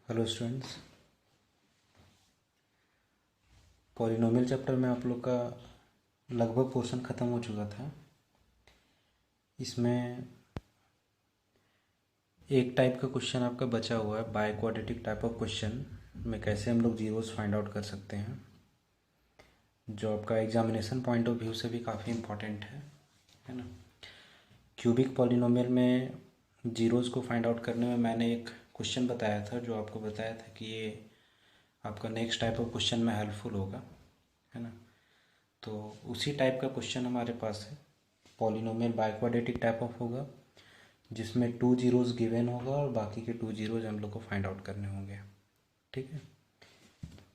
Hello students. Polynomial chapter में आप लोग का लगभग पोर्शन ख़त्म हो चुका था। इसमें एक टाइप का क्वेश्चन आपका बचा हुआ है, by quadratic type of question में कैसे हम लोग जीरोस फाइंड आउट कर सकते हैं, जो आपका एग्जामिनेशन पॉइंट ऑफ व्यू से भी काफ़ी इम्पोर्टेंट है ना। क्यूबिक पॉलिनोमियल में जीरोस को फाइंड आउट करने में मैंने एक क्वेश्चन बताया था, जो आपको बताया था कि ये आपका नेक्स्ट टाइप ऑफ क्वेश्चन में हेल्पफुल होगा, है ना। तो उसी टाइप का क्वेश्चन हमारे पास है। Polynomial by quadratic type of होगा, जिसमें 2 जीरोज़ गिवन होगा और बाकी के 2 जीरोज़ हम लोग को फाइंड आउट करने होंगे। ठीक है,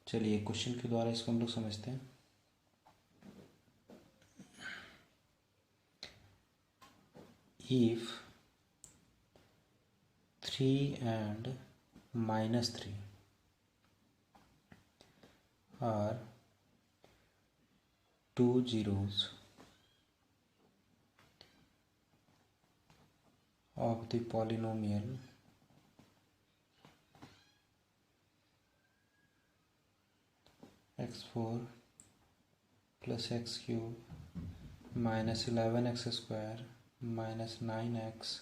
चलिए क्वेश्चन के द्वारा इसको हम लोग समझते हैं। If 3 and -3 are 2 zeros of the polynomial x4 plus x cube minus 11x square minus 9x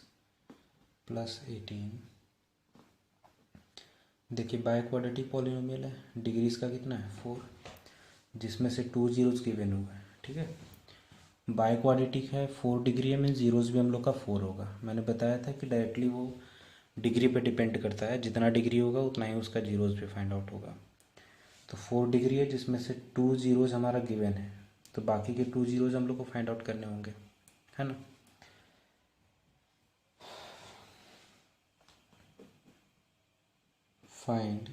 plus 18। देखिए बाय क्वाड्रेटिक पॉलिनोमियल है, डिग्री इसका कितना है 4, जिसमें से 2 जीरोज़ गिवन हुआ है। ठीक है, बाय क्वाड्रेटिक है, 4 डिग्री है, मीन जीरोज़ भी हम लोग का 4 होगा। मैंने बताया था कि डायरेक्टली वो डिग्री पे डिपेंड करता है, जितना डिग्री होगा उतना ही उसका जीरोज़ भी फाइंड आउट होगा। तो 4 डिग्री है, जिसमें से 2 जीरोज़ हमारा गिवन है, तो बाकी के 2 जीरोज़ हम लोग को फाइंड आउट करने होंगे, है ना। Find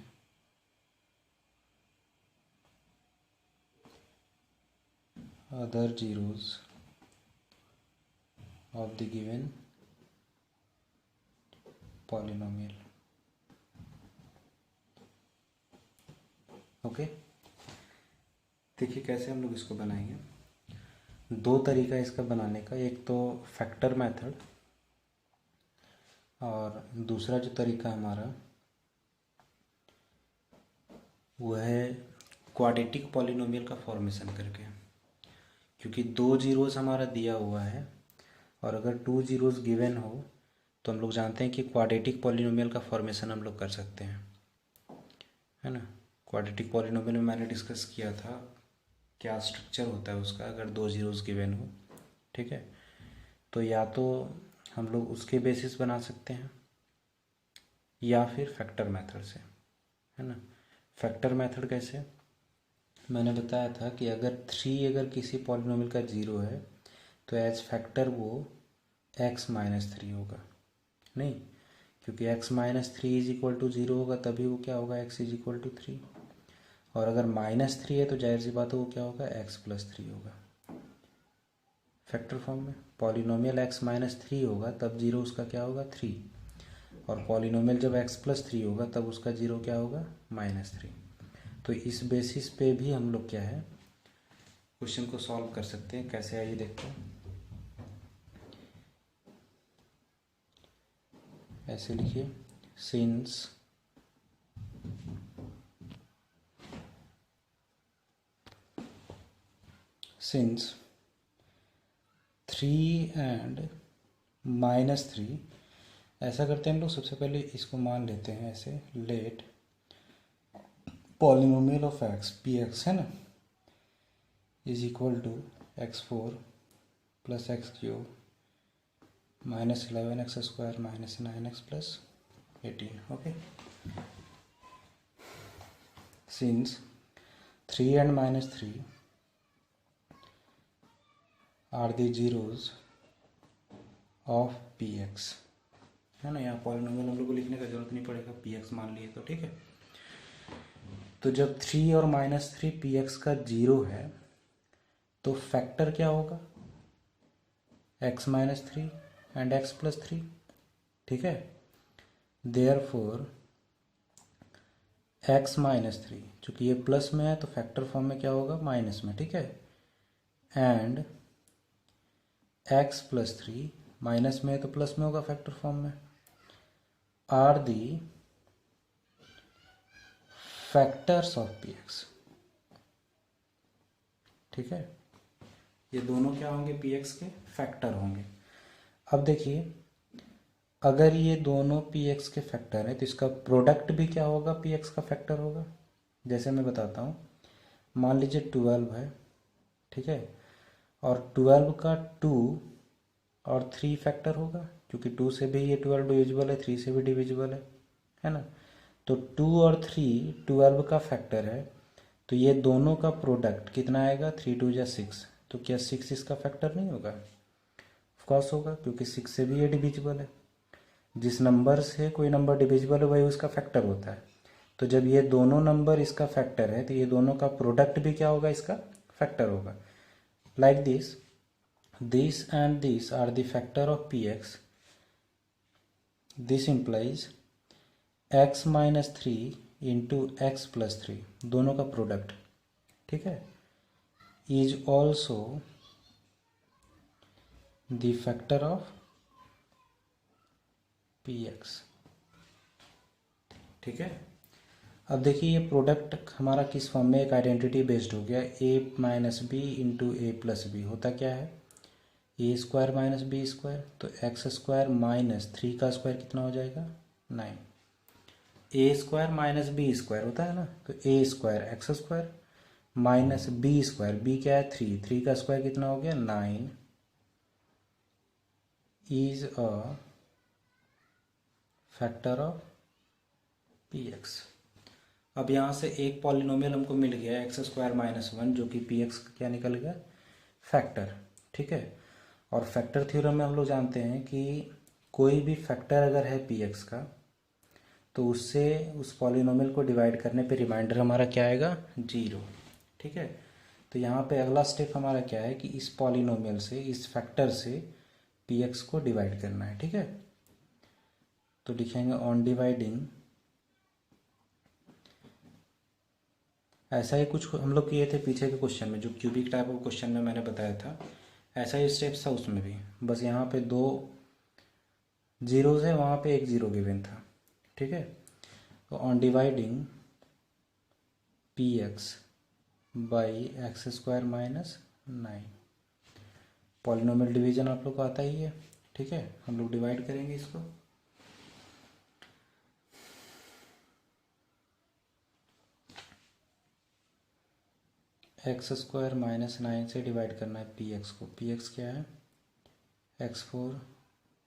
other zeros of the given polynomial। Okay, देखिए कैसे हम लोग इसको बनाएंगे। दो तरीका है इसका बनाने का, एक तो फैक्टर मेथड और दूसरा जो तरीका हमारा वो है क्वाड्रेटिक पॉलिनोमियल का फॉर्मेशन करके। क्योंकि 2 जीरोज़ हमारा दिया हुआ है और अगर 2 जीरोज़ गिवन हो तो हम लोग जानते हैं कि क्वाड्रेटिक पॉलिनोमियल का फॉर्मेशन हम लोग कर सकते हैं, है ना। क्वाड्रेटिक पॉलिनोमियल में मैंने डिस्कस किया था क्या स्ट्रक्चर होता है उसका, अगर 2 जीरोज़ गिवन हो। ठीक है, तो या तो हम लोग उसके बेसिस बना सकते हैं या फिर फैक्टर मेथड से, है ना। फैक्टर मेथड कैसे, मैंने बताया था कि अगर किसी पॉलिनोमियल का जीरो है तो एज फैक्टर वो x-3 होगा। नहीं, क्योंकि x-3 इज इक्वल टू 0 होगा तभी वो क्या होगा, x इज इक्वल टू 3। और अगर -3 है तो जाहिर सी बात है वो क्या होगा, x+3 होगा। फैक्टर फॉर्म में पॉलिनोमियल x-3 होगा तब जीरो उसका क्या होगा, 3। और पॉलिनोमियल जब x+3 होगा तब उसका जीरो क्या होगा, -3। तो इस बेसिस पे भी हम लोग क्या है क्वेश्चन को सॉल्व कर सकते हैं। कैसे, आइए देखते हैं। ऐसे लिखिए, सिंस सिंस 3 and -3, ऐसा करते हैं हम लोग, सबसे पहले इसको मान लेते हैं ऐसे, let polynomial of x px है ना is equal to x4 plus x cube -11x square minus 9x plus 18। Okay, since 3 and -3 are the zeros of px, है ना। यहाँ पॉलिनोमियल हम लोग को लिखने का जरूरत नहीं पड़ेगा, px मान लिए तो ठीक है। तो जब 3 और -3 px का जीरो है तो फैक्टर क्या होगा, x-3 एंड x+3। ठीक है, देयरफॉर x-3, चूँकि ये प्लस में है तो फैक्टर फॉर्म में क्या होगा, माइनस में। ठीक है, एंड x+3 माइनस में है तो प्लस में होगा फैक्टर फॉर्म में, are the factors of P x. ठीक है, ये दोनों क्या होंगे, पी एक्स के फैक्टर होंगे। अब देखिए, अगर ये दोनों पी एक्स के फैक्टर है तो इसका प्रोडक्ट भी क्या होगा, पी एक्स का फैक्टर होगा। जैसे मैं बताता हूँ, मान लीजिए 12 है, ठीक है, और 12 का 2 और 3 फैक्टर होगा, क्योंकि 2 से भी ये 12 डिविजिबल है, 3 से भी डिविजिबल है ना। तो 2 और 3 12 का फैक्टर है, तो ये दोनों का प्रोडक्ट कितना आएगा, 3 2 या 6। तो क्या 6 इसका फैक्टर नहीं होगा? ऑफकोर्स होगा, क्योंकि 6 से भी ये डिविजिबल है। जिस नंबर से कोई नंबर डिविजिबल है वही उसका फैक्टर होता है। तो जब ये दोनों नंबर इसका फैक्टर है तो ये दोनों का प्रोडक्ट भी क्या होगा, इसका फैक्टर होगा। Like this and this are the factor of P x. This implies x minus 3 into x plus 3, दोनों का प्रोडक्ट, ठीक है, is also the factor of P x. ठीक है, अब देखिए ये प्रोडक्ट हमारा किस फॉर्म में, एक आइडेंटिटी बेस्ड हो गया, A minus B into A plus B. होता क्या है, A square minus B square, तो एक्स स्क्वायर माइनस 3 का स्क्वायर कितना हो जाएगा, 9। A square minus B square होता है ना, तो A square X square minus B square, B क्या है 3, 3 का स्क्वायर कितना हो गया 9, is a factor of P x. अब यहाँ से एक पॉलिनोमियल हमको मिल गया एक्स स्क्वायर माइनस 1, जो कि पी एक्स क्या निकल गया, फैक्टर। ठीक है, और फैक्टर थ्योरम में हम लोग जानते हैं कि कोई भी फैक्टर अगर है पी एक्स का तो उससे उस पॉलिनोमियल को डिवाइड करने पे रिमाइंडर हमारा क्या आएगा, 0। ठीक है, तो यहाँ पे अगला स्टेप हमारा क्या है कि इस पॉलिनोमियल से, इस फैक्टर से पी एक्स को डिवाइड करना है। ठीक है, तो लिखेंगे ऑन डिवाइडिंग, ऐसा ही कुछ हम लोग किए थे पीछे के क्वेश्चन में, जो क्यूबिक टाइप ऑफ क्वेश्चन में मैंने बताया था, ऐसा ही स्टेप्स था उसमें भी, बस यहाँ पे 2 जीरोज़ है, वहाँ पे 1 जीरो गिवन था। ठीक है, तो on dividing P x by x square minus 9, polynomial division आप लोग को आता ही है। ठीक है, हम लोग डिवाइड करेंगे इसको, एक्स स्क्वायर माइनस 9 से डिवाइड करना है पी एक्स को। पी एक्स क्या है, x4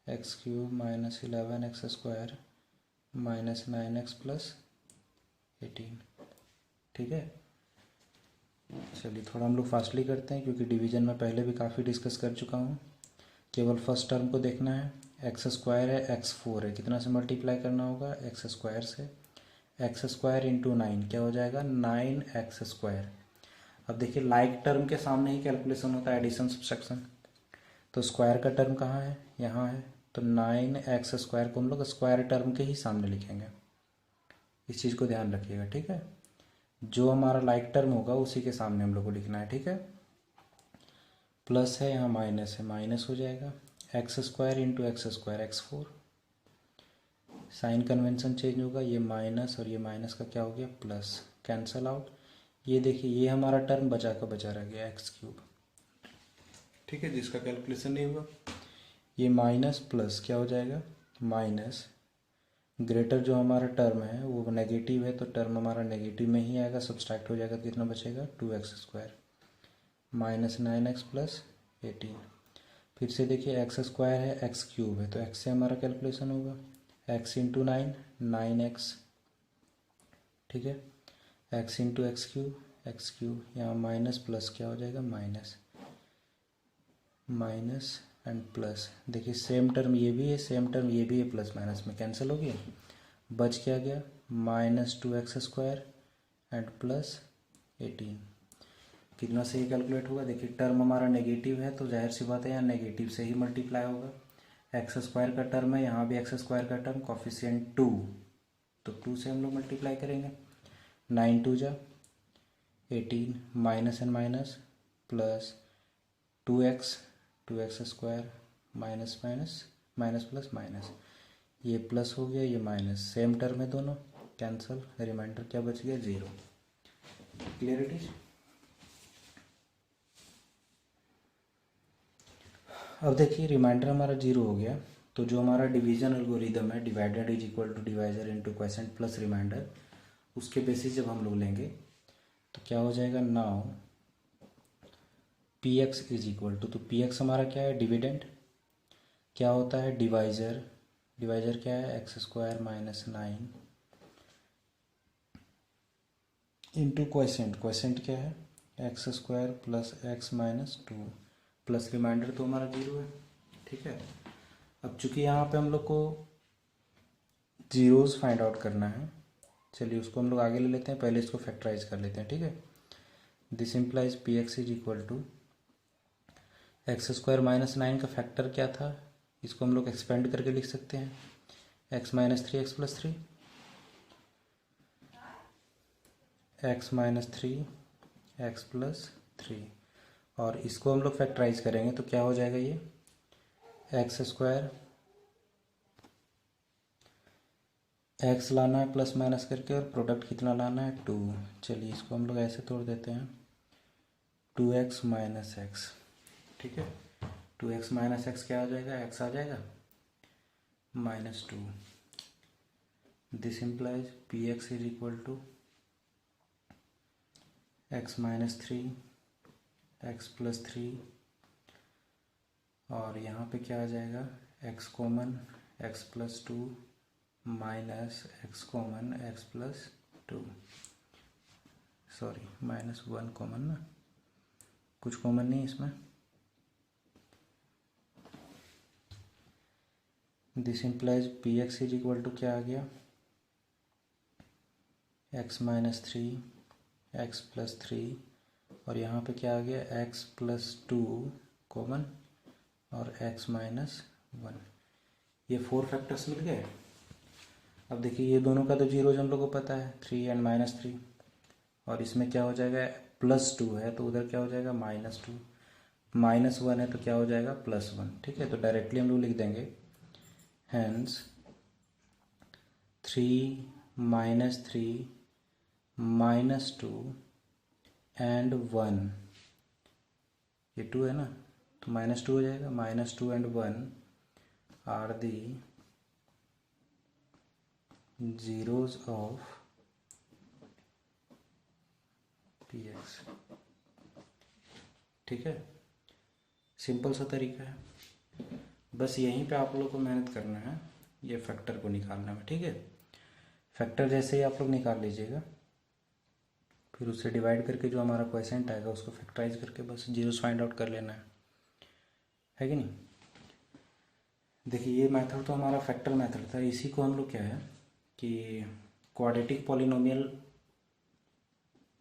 x cube minus 11 x square minus 9x plus 18। ठीक है, चलिए थोड़ा हम लोग फास्टली करते हैं, क्योंकि डिवीजन में पहले भी काफ़ी डिस्कस कर चुका हूँ। केवल फर्स्ट टर्म को देखना है, एक्स स्क्वायर है, x4 है, कितना से मल्टीप्लाई करना होगा, एक्स स्क्वायर से। एक्स स्क्वायर इंटू 9 क्या हो जाएगा, 9x स्क्वायर। अब देखिए लाइक टर्म के सामने ही कैलकुलेशन होता है, एडिशन सब्सट्रैक्शन। तो स्क्वायर का टर्म कहाँ है, यहाँ है, तो 9x स्क्वायर को हम लोग स्क्वायर टर्म के ही सामने लिखेंगे। इस चीज़ को ध्यान रखिएगा। ठीक है, जो हमारा लाइक टर्म होगा उसी के सामने हम लोग को लिखना है। ठीक है, प्लस है, यहाँ माइनस है, माइनस हो जाएगा, x square into x square x4, sign convention change होगा, ये माइनस और ये माइनस का क्या हो गया प्लस, कैंसल आउट। ये देखिए ये हमारा टर्म बचा का बचा रह गया एक्स क्यूब। ठीक है, जिसका कैलकुलेशन नहीं हुआ, ये माइनस प्लस क्या हो जाएगा, माइनस ग्रेटर जो हमारा टर्म है वो नेगेटिव है, तो टर्म हमारा नेगेटिव में ही आएगा, सब्सट्रैक्ट हो जाएगा, कितना बचेगा 2x square minus 9x plus 18। फिर से देखिए एक्स स्क्वायर है, एक्स क्यूब है, तो एक्स से हमारा कैलकुलेशन होगा, एक्स इंटू 9x। ठीक है, एक्स इंटू एक्स क्यूब, यहाँ माइनस प्लस क्या हो जाएगा, माइनस माइनस एंड प्लस। देखिए सेम टर्म ये भी है, सेम टर्म ये भी है, प्लस माइनस में कैंसिल हो गया, बच क्या गया minus 2x square and plus 18। कितना से ये कैलकुलेट होगा, देखिए टर्म हमारा नेगेटिव है तो जाहिर सी बात है यहाँ नेगेटिव से ही मल्टीप्लाई होगा। एक्स स्क्वायर का टर्म है, यहाँ भी एक्स स्क्वायर का टर्म, कॉफिशिएंट 2, तो 2 से हम लोग मल्टीप्लाई करेंगे, 9 2 जा 18, minus and minus plus 2x square minus minus minus plus minus, ये प्लस हो गया, ये माइनस, सेम टर्म है दोनों, कैंसिल, रिमाइंडर क्या बच गया 0। Clear it is. अब देखिए रिमाइंडर हमारा 0 हो गया, तो जो हमारा डिवीजन एल्गोरिदम है, divided is equal to divisor into quotient plus remainder, उसके बेसिस जब हम लोग लेंगे तो क्या हो जाएगा, now P x is equal to, तो पी एक्स हमारा क्या है, डिविडेंड, क्या होता है डिवाइजर, डिवाइजर क्या है x square minus 9 into quotient, quotient क्या है x square plus x minus 2 plus remainder तो हमारा 0 है। ठीक है, अब चूंकि यहाँ पे हम लोग को जीरोस फाइंड आउट करना है, चलिए उसको हम लोग आगे ले लेते हैं, पहले इसको फैक्टराइज कर लेते हैं। ठीक है, this implies P x is equal to x square minus 9 का फैक्टर क्या था, इसको हम लोग एक्सपेंड करके लिख सकते हैं, x minus 3 x plus 3, x minus 3 x plus 3, और इसको हम लोग फैक्टराइज करेंगे तो क्या हो जाएगा, ये एक्स स्क्वायर, एक्स लाना है प्लस माइनस करके, और प्रोडक्ट कितना लाना है 2। चलिए इसको हम लोग ऐसे तोड़ देते हैं, 2x माइनस एक्स। ठीक है, 2x माइनस एक्स क्या आ जाएगा, x आ जाएगा minus 2। This implies P x is equal to x minus 3 x plus 3, और यहाँ पे क्या आ जाएगा, x common x plus 2 minus x common x plus 2, sorry minus 1 common ना, कुछ कॉमन नहीं इसमें। This implies P x is equal to क्या आ गया, एक्स माइनस 3 एक्स प्लस 3, और यहाँ पे क्या आ गया एक्स प्लस 2 कॉमन और एक्स माइनस 1, ये 4 फैक्टर्स मिल गए। अब देखिए ये दोनों का तो जीरोज हम लोग को पता है 3 एंड माइनस 3, और इसमें क्या हो जाएगा प्लस 2 है तो उधर क्या हो जाएगा माइनस 2, माइनस 1 है तो क्या हो जाएगा प्लस 1। ठीक है, तो डायरेक्टली हम लोग लिख देंगे हैंस 3 माइनस 3 माइनस 2 एंड 1, ये 2 है ना तो माइनस 2 हो जाएगा, minus 2 and 1 are the zeros of P x. ठीक है, सिंपल सा तरीका है, बस यहीं पे आप लोग को मेहनत करना है ये फैक्टर को निकालने में। ठीक है, फैक्टर जैसे ही आप लोग निकाल लीजिएगा, फिर उससे डिवाइड करके जो हमारा क्वोशिएंट आएगा उसको फैक्टराइज करके बस जीरोस फाइंड आउट कर लेना है कि नहीं। देखिए ये मेथड तो हमारा फैक्टर मेथड था, इसी को हम लोग क्या है कि क्वाड्रेटिक पॉलिनोमियल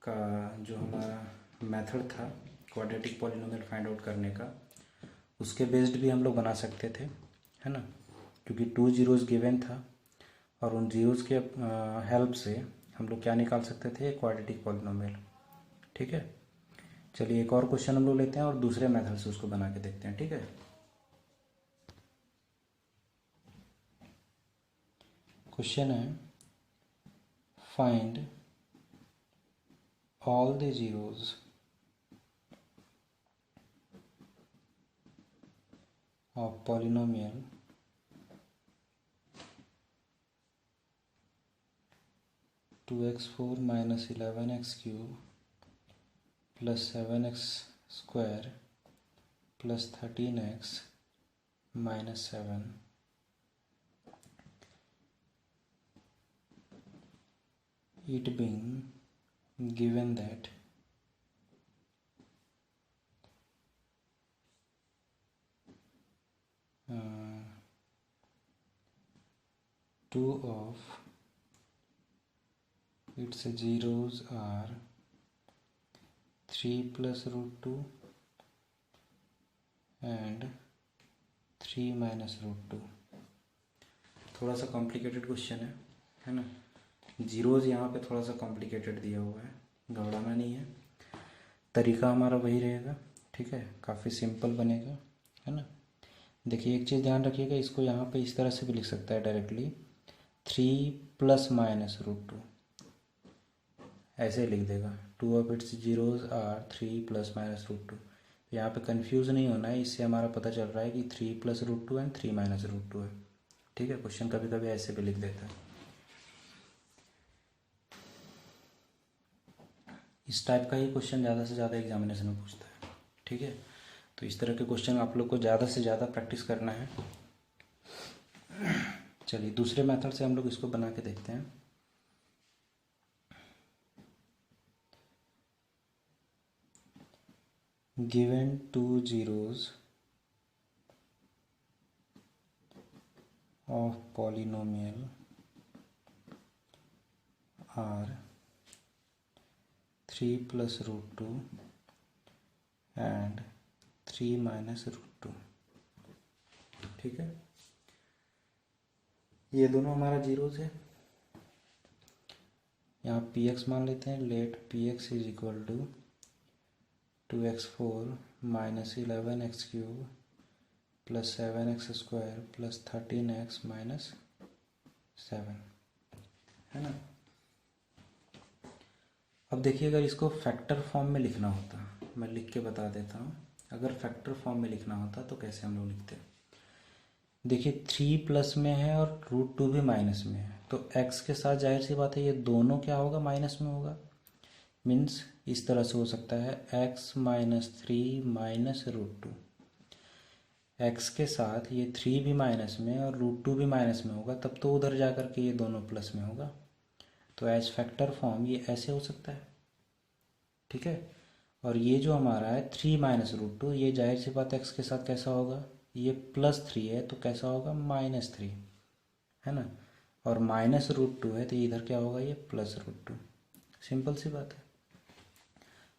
का जो हमारा मेथड था क्वाड्रेटिक पॉलिनोमियल फाइंड आउट करने का, उसके बेस्ड भी हम लोग बना सकते थे, है ना, क्योंकि 2 जीरोस गिवन था और उन जीरोस के हेल्प से हम लोग क्या निकाल सकते थे, क्वाड्रेटिक पॉलिनोमियल। ठीक है, चलिए एक और क्वेश्चन हम लोग लेते हैं और दूसरे मेथड से उसको बना के देखते हैं। ठीक है, क्वेश्चन है find all the zeros of polynomial 2x4 minus 11x cube plus 7x square plus 13x minus 7, it being given that two of its zeros are 3 plus root 2 and 3 minus root 2। थोड़ा सा complicated question है ना, zeros यहाँ पे थोड़ा सा complicated दिया हुआ है, घबराना नहीं है, तरीका हमारा वही रहेगा। ठीक है, काफ़ी सिंपल बनेगा, है ना। देखिए एक चीज़ ध्यान रखिएगा, इसको यहाँ पे इस तरह से भी लिख सकता है directly 3 plus minus root two, ऐसे लिख देगा। Two of its zeros are 3 plus minus root two. यहाँ पे कंफ्यूज नहीं होना है, इससे हमारा पता चल रहा है कि 3 plus root two and 3 minus root two है। ठीक है, क्वेश्चन कभी कभी ऐसे भी लिख देता है। इस टाइप का ही क्वेश्चन ज़्यादा से ज़्यादा एग्जामिनेशन में पूछता है। ठीक है, तो इस तरह के क्वेश्चन आप लोग को ज़्यादा से ज़्यादा प्रैक्टिस करना है। चलिए दूसरे मेथड से हम लोग इसको बना के देखते हैं। Given two zeros of polynomial are 3 plus root 2 and 3 minus root 2। ठीक है, ये दोनों हमारा जीरोज है। यहाँ पी एक्स मान लेते हैं। Let P x is equal to 2x4 minus 11x cube plus 7x square plus 13x minus 7, है ना। अब देखिए, अगर इसको फैक्टर फॉर्म में लिखना होता, मैं लिख के बता देता हूँ। अगर फैक्टर फॉर्म में लिखना होता तो कैसे हम लोग लिखते हैं। देखिए 3 प्लस में है और रूट टू भी माइनस में है, तो x के साथ जाहिर सी बात है ये दोनों क्या होगा, माइनस में होगा। मीन्स इस तरह से हो सकता है x minus 3 minus root two. X के साथ ये 3 भी माइनस में और रूट टू भी माइनस में होगा, तब तो उधर जा कर के ये दोनों प्लस में होगा। तो एज फैक्टर फॉर्म ये ऐसे हो सकता है। ठीक है, और ये जो हमारा है 3 माइनस रूट टू, ये जाहिर सी बात एक्स के साथ कैसा होगा, ये प्लस 3 है तो कैसा होगा, माइनस 3, है ना। और माइनस रूट टू है तो इधर क्या होगा, ये प्लस रूट टू। सिंपल सी बात है।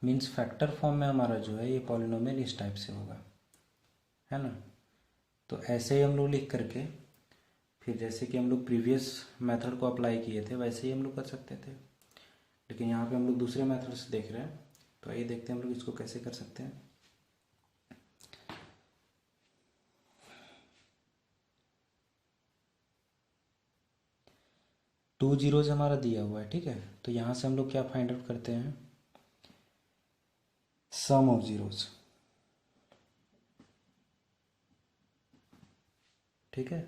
मीन्स फैक्टर फॉर्म में हमारा जो है ये पॉलिनोमियल इस टाइप से होगा, है ना। तो ऐसे ही हम लोग लिख करके फिर जैसे कि हम लोग प्रीवियस मेथड को अप्लाई किए थे वैसे ही हम लोग कर सकते थे, लेकिन यहाँ पे हम लोग दूसरे मेथड से देख रहे हैं। तो आइए देखते हैं हम लोग इसको कैसे कर सकते हैं। टू जीरोज हमारा दिया हुआ है, ठीक है। तो यहाँ से हम लोग क्या फाइंड आउट करते हैं, सम ऑफ जीरोज। ठीक है,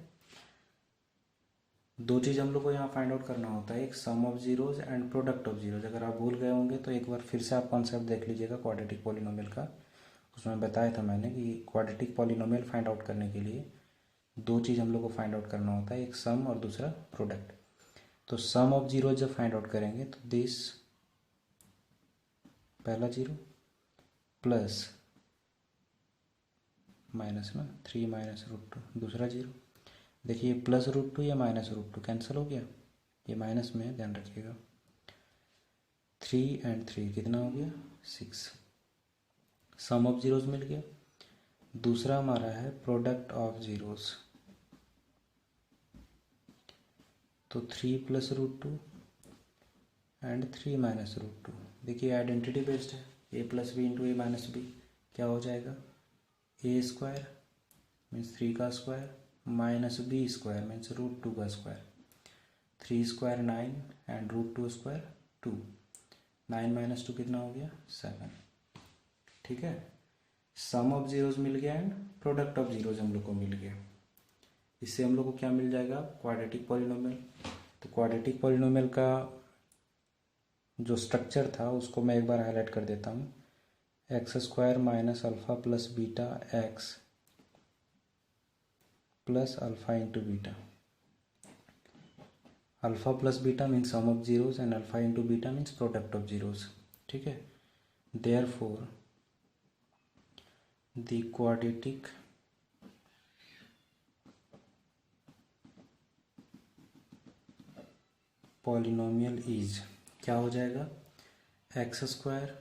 दो चीज़ हम लोग को यहाँ फाइंड आउट करना होता है, एक sum of zeros and product of zeros. अगर आप भूल गए होंगे तो एक बार फिर से आप कॉन्सेप्ट देख लीजिएगा क्वाड्रेटिक पॉलिनोमियल का। उसमें बताया था मैंने कि क्वाड्रेटिक पॉलिनोमियल फाइंड आउट करने के लिए दो चीज़ हम लोग को फाइंड आउट करना होता है, एक सम और दूसरा प्रोडक्ट। तो सम ऑफ जीरो जब फाइंड आउट करेंगे तो दिस पहला जीरो प्लस माइनस ना 3 माइनस रूट टू दूसरा जीरो। देखिए प्लस रूट टू या माइनस रूट टू कैंसिल हो गया, ये माइनस में है, ध्यान रखिएगा। 3 एंड 3 कितना हो गया, 6। सम ऑफ जीरोज मिल गया। दूसरा हमारा है प्रोडक्ट ऑफ जीरोज। तो 3 plus root two and 3 minus root two. देखिए आइडेंटिटी बेस्ड है, A plus B into A minus B क्या हो जाएगा, ए स्क्वायर मीन्स 3 का square minus B square means root two का square. 3 square 9 and root two square 2। 9 minus 2 कितना हो गया, 7। ठीक है, सम ऑफ जीरोज मिल गया एंड प्रोडक्ट ऑफ जीरोज हम लोग को मिल गया। इससे हम लोग को क्या मिल जाएगा, क्वाड्रेटिक पॉलिनोमियल। तो क्वाड्रेटिक पॉलिनोमियल का जो स्ट्रक्चर था उसको मैं एक बार हाईलाइट कर देता हूँ। X square minus alpha plus beta X plus alpha into beta. Alpha plus beta means sum of zeros and alpha into beta means product of zeros. ठीक है, therefore the quadratic polynomial is क्या हो जाएगा, x square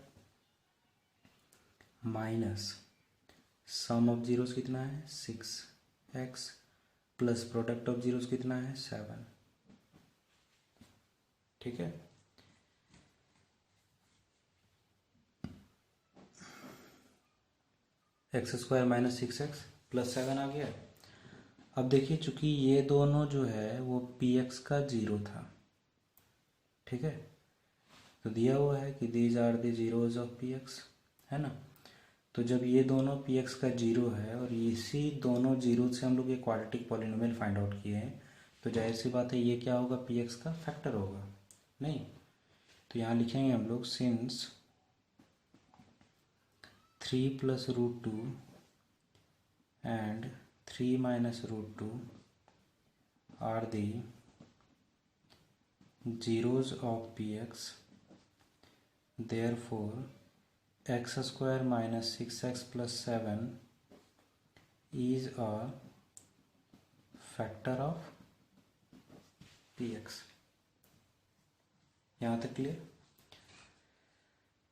minus sum of zeros कितना है 6x plus product of zeros कितना है 7। ठीक है, x square minus 6x plus 7 आ गया। अब देखिए, चूंकि ये दोनों जो है वो पी एक्स का जीरो था, ठीक है, तो दिया हुआ है कि these are the zeros of P X, है ना। तो जब ये दोनों पी एक्स का जीरो है और इसी दोनों जीरो से हम लोग ये क्वाड्रेटिक पॉलिनोमियल फाइंड आउट किए हैं, तो जाहिर सी बात है ये क्या होगा, पी एक्स का फैक्टर होगा, नहीं। तो यहाँ लिखेंगे हम लोग since 3 + √2 and 3 - √2 are the zeros of px, therefore x² - 6x + 7 is a factor of px। यहाँ तक क्लियर।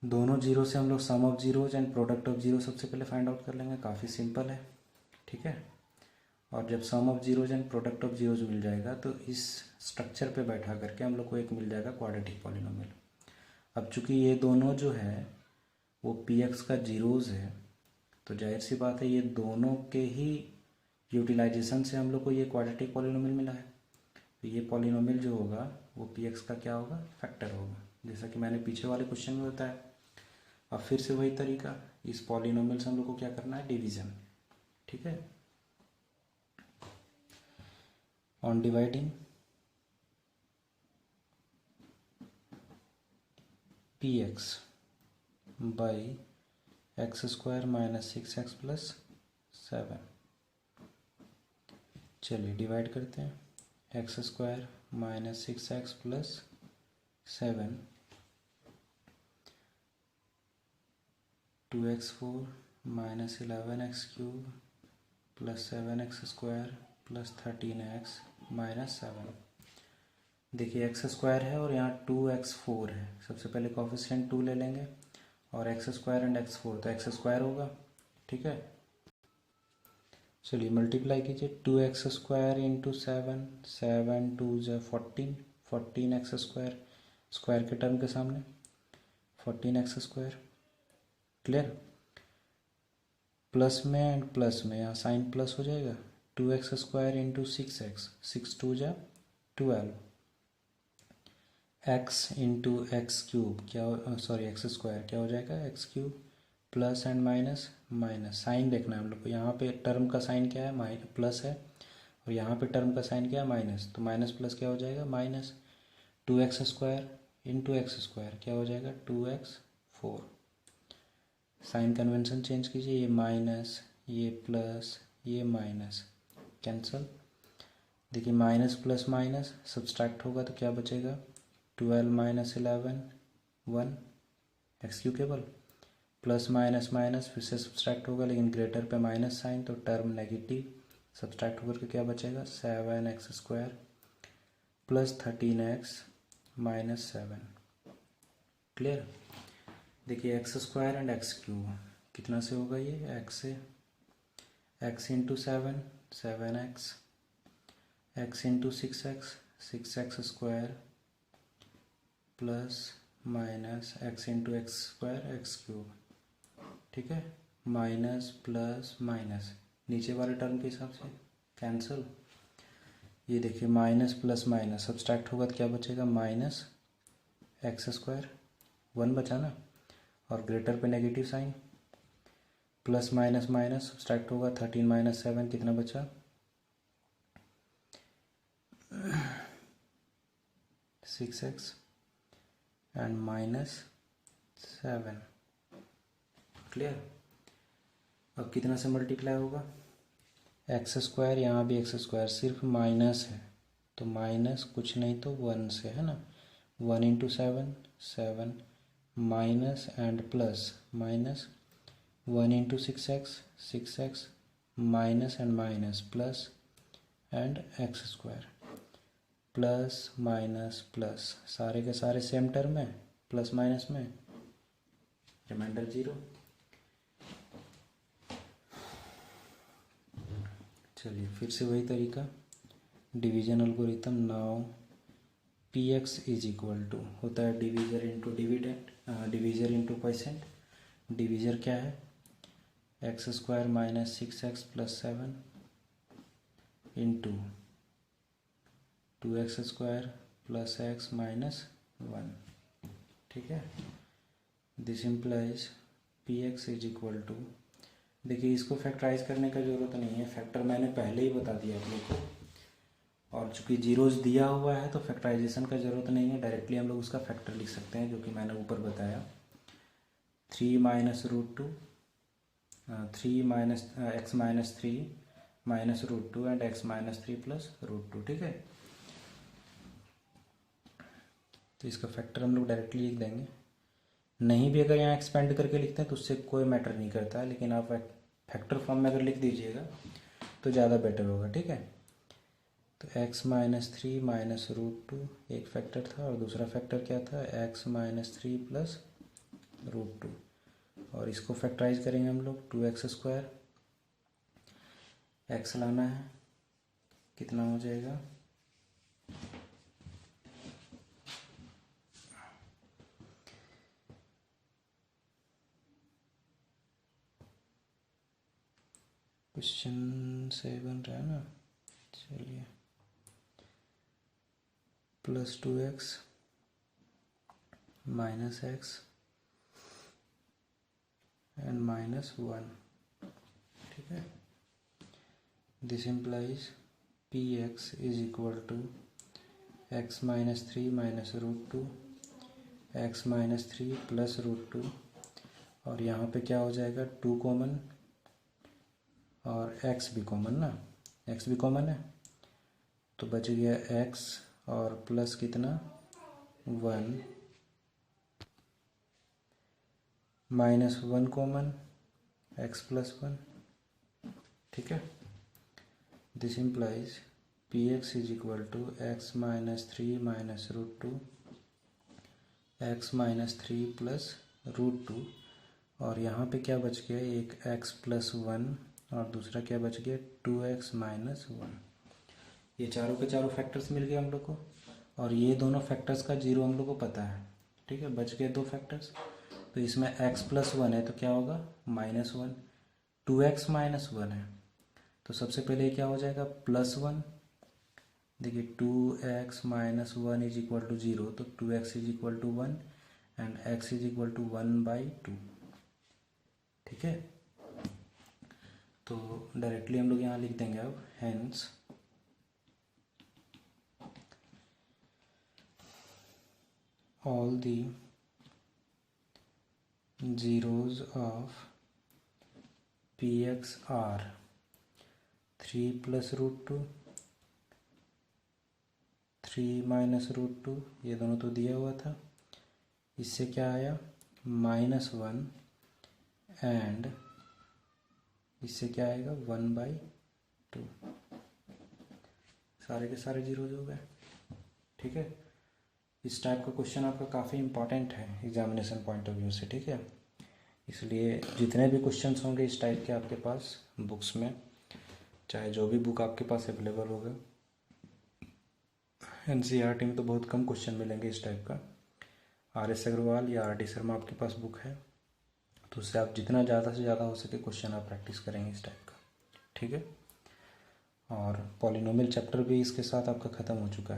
दोनों जीरो से हम लोग sum of zeros and product of zero सबसे पहले फाइंड आउट कर लेंगे, काफ़ी सिंपल है, ठीक है। और जब sum of zeros and product of zeros मिल जाएगा तो इस स्ट्रक्चर पे बैठा करके हम लोग को एक मिल जाएगा क्वाड्रेटिक पॉलिनोमियल। अब चूंकि ये दोनों जो है वो पी एक्स का जीरोज है, तो जाहिर सी बात है ये दोनों के ही यूटिलाइजेशन से हम लोग को ये क्वाड्रेटिक पॉलिनोमियल मिला है। तो ये पॉलिनोमियल जो होगा वो पी एक्स का क्या होगा, फैक्टर होगा, जैसा कि मैंने पीछे वाले क्वेश्चन में बताया। अब फिर से वही तरीका, इस पॉलिनोमियल से हम लोग को क्या करना है, डिवीजन, ठीक है। On dividing P x by x² - 6x + 7, चलिए डिवाइड करते हैं। x² - 6x + 7 2x4 - 11x³ + 7x² + 13x - 7। देखिए x² है और यहाँ 2x4 है, सबसे पहले कोफिशिएंट 2 ले लेंगे और x² एंड x4 तो x² होगा, ठीक है। चलिए मल्टीप्लाई कीजिए, 2x² × 7, 7 × 2 = 14, 14x², स्क्वायर के टर्म के सामने 14x², क्लियर। प्लस में एंड प्लस में यहाँ साइन प्लस हो जाएगा, 2x² × 6x, 6 × 2 = 12, x × x³ क्या सॉरी x² क्या हो जाएगा, x³ plus and minus, minus sign देखना है हम लोग को, यहाँ पे टर्म का साइन क्या है, प्लस है, और यहाँ पे टर्म का साइन क्या है, माइनस, तो माइनस प्लस क्या हो जाएगा, माइनस। 2x² × x² क्या हो जाएगा, 2x4, साइन कन्वेंशन चेंज कीजिए, ये माइनस, ये प्लस, ये माइनस, कैंसल। देखिए माइनस प्लस माइनस सब्सट्रैक्ट होगा तो क्या बचेगा, 12 - 11 1, x³ केवल, प्लस माइनस माइनस फिर से सब्सट्रैक्ट होगा, लेकिन ग्रेटर पे माइनस साइन तो टर्म नेगेटिव, सब्सट्रैक्ट होकर के क्या बचेगा, 7x² + 13x - 7, क्लियर। देखिए x² एंड x³ कितना से होगा, ये x से, x × 7 7x, x × 6x 6x² plus minus x × x² x³, ठीक है, माइनस प्लस माइनस नीचे वाले टर्म के हिसाब से कैंसल। ये देखिए माइनस प्लस माइनस सब्सट्रैक्ट होगा तो क्या बचेगा, माइनस x², 1 बचा ना, और ग्रेटर पे negative sign, plus minus minus subtract होगा, 13 - 7 कितना बचा, 6x एंड -7, क्लियर। अब कितना से मल्टीप्लाई होगा, x², यहाँ भी x², सिर्फ माइनस है तो माइनस कुछ नहीं तो 1 से, है ना, 1 × 7 7 minus and plus minus, 1 × 6x 6x minus and minus plus and x², plus minus plus, सारे के सारे सेम टर्म है, प्लस माइनस में रिमाइंडर 0। चलिए फिर से वही तरीका, division algorithm. Now P x is equal to होता है divisor into dividend, divisor into quotient. Divisor क्या है, x² - 6x + 7 into 2x² plus x minus 1, ठीक है। This implies P x is equal to, देखिए इसको फैक्टराइज करने का ज़रूरत नहीं है, फैक्टर मैंने पहले ही बता दिया आप लोग को, और चूँकि जीरोस दिया हुआ है तो फैक्टराइजेशन का ज़रूरत नहीं है, डायरेक्टली हम लोग उसका फैक्टर लिख सकते हैं, जो कि मैंने ऊपर बताया। 3 minus root two, 3 minus X minus 3 minus root two and X minus 3 plus root two, ठीक है। तो इसका फैक्टर हम लोग डायरेक्टली लिख देंगे। नहीं भी अगर यहाँ एक्सपेंड करके लिखते हैं तो उससे कोई मैटर नहीं करता है, लेकिन आप फैक्टर फॉर्म में अगर लिख दीजिएगा तो ज़्यादा बेटर होगा, ठीक है। तो x minus 3 minus root two एक फैक्टर था, और दूसरा फैक्टर क्या था, x minus 3 plus root two, और इसको फैक्टराइज करेंगे हम लोग, 2x², x लाना है, कितना हो जाएगा, क्वेश्चन 7 रहा है ना, चलिए, plus 2x minus x and minus 1, ठीक है। This implies P x is equal to x minus 3 minus root two, x minus 3 plus root two, और यहाँ पे क्या हो जाएगा, 2 कॉमन और x भी कॉमन ना, x भी कॉमन है, तो बच गया x और प्लस कितना 1, माइनस 1 कॉमन, x प्लस 1, ठीक है। This implies P x is equal to x minus 3 minus root two, x minus 3 plus root two, और यहाँ पे क्या बच गया, एक x प्लस 1 और दूसरा क्या बच गया, 2x माइनस 1। ये चारों के चारों फैक्टर्स मिल गए हम लोग को, और ये दोनों फैक्टर्स का जीरो हम लोग को पता है, ठीक है। बच गए 2 फैक्टर्स, तो इसमें x प्लस 1 है तो क्या होगा, माइनस 1, 2x माइनस 1 है तो सबसे पहले क्या हो जाएगा, प्लस 1, देखिए 2x minus 1 is equal to 0, तो 2x is equal to 1 and x is equal to 1/2, ठीक है। तो डायरेक्टली हम लोग यहाँ लिख देंगे अब, hence all the zeros of px are 3 plus root 2, 3 minus root two, ये दोनों तो दिया हुआ था, इससे क्या आया, -1 एंड इससे क्या आएगा, 1/2, सारे के सारे जीरोज हो गए, ठीक है। इस टाइप का क्वेश्चन आपका काफ़ी इंपॉर्टेंट है एग्जामिनेशन पॉइंट ऑफ व्यू से, ठीक है। इसलिए जितने भी क्वेश्चंस होंगे इस टाइप के आपके पास बुक्स में, चाहे जो भी बुक आपके पास अवेलेबल होगा, एनसीईआरटी में तो बहुत कम क्वेश्चन मिलेंगे इस टाइप का, आर.एस. अग्रवाल या आर.डी. शर्मा आपके पास बुक है, तो उससे आप जितना ज़्यादा से ज़्यादा हो सके क्वेश्चन आप प्रैक्टिस करेंगे इस टाइप का, ठीक है। और पॉलिनोमियल चैप्टर भी इसके साथ आपका ख़त्म हो चुका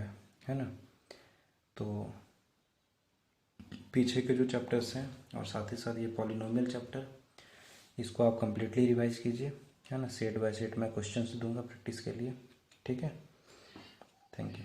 है ना। तो पीछे के जो चैप्टर्स हैं और साथ ही साथ ये पॉलिनोमियल चैप्टर, इसको आप कम्प्लीटली रिवाइज कीजिए, है ना। सेट बाय सेट मैं क्वेश्चंस दूंगा प्रैक्टिस के लिए, ठीक है। Thank you.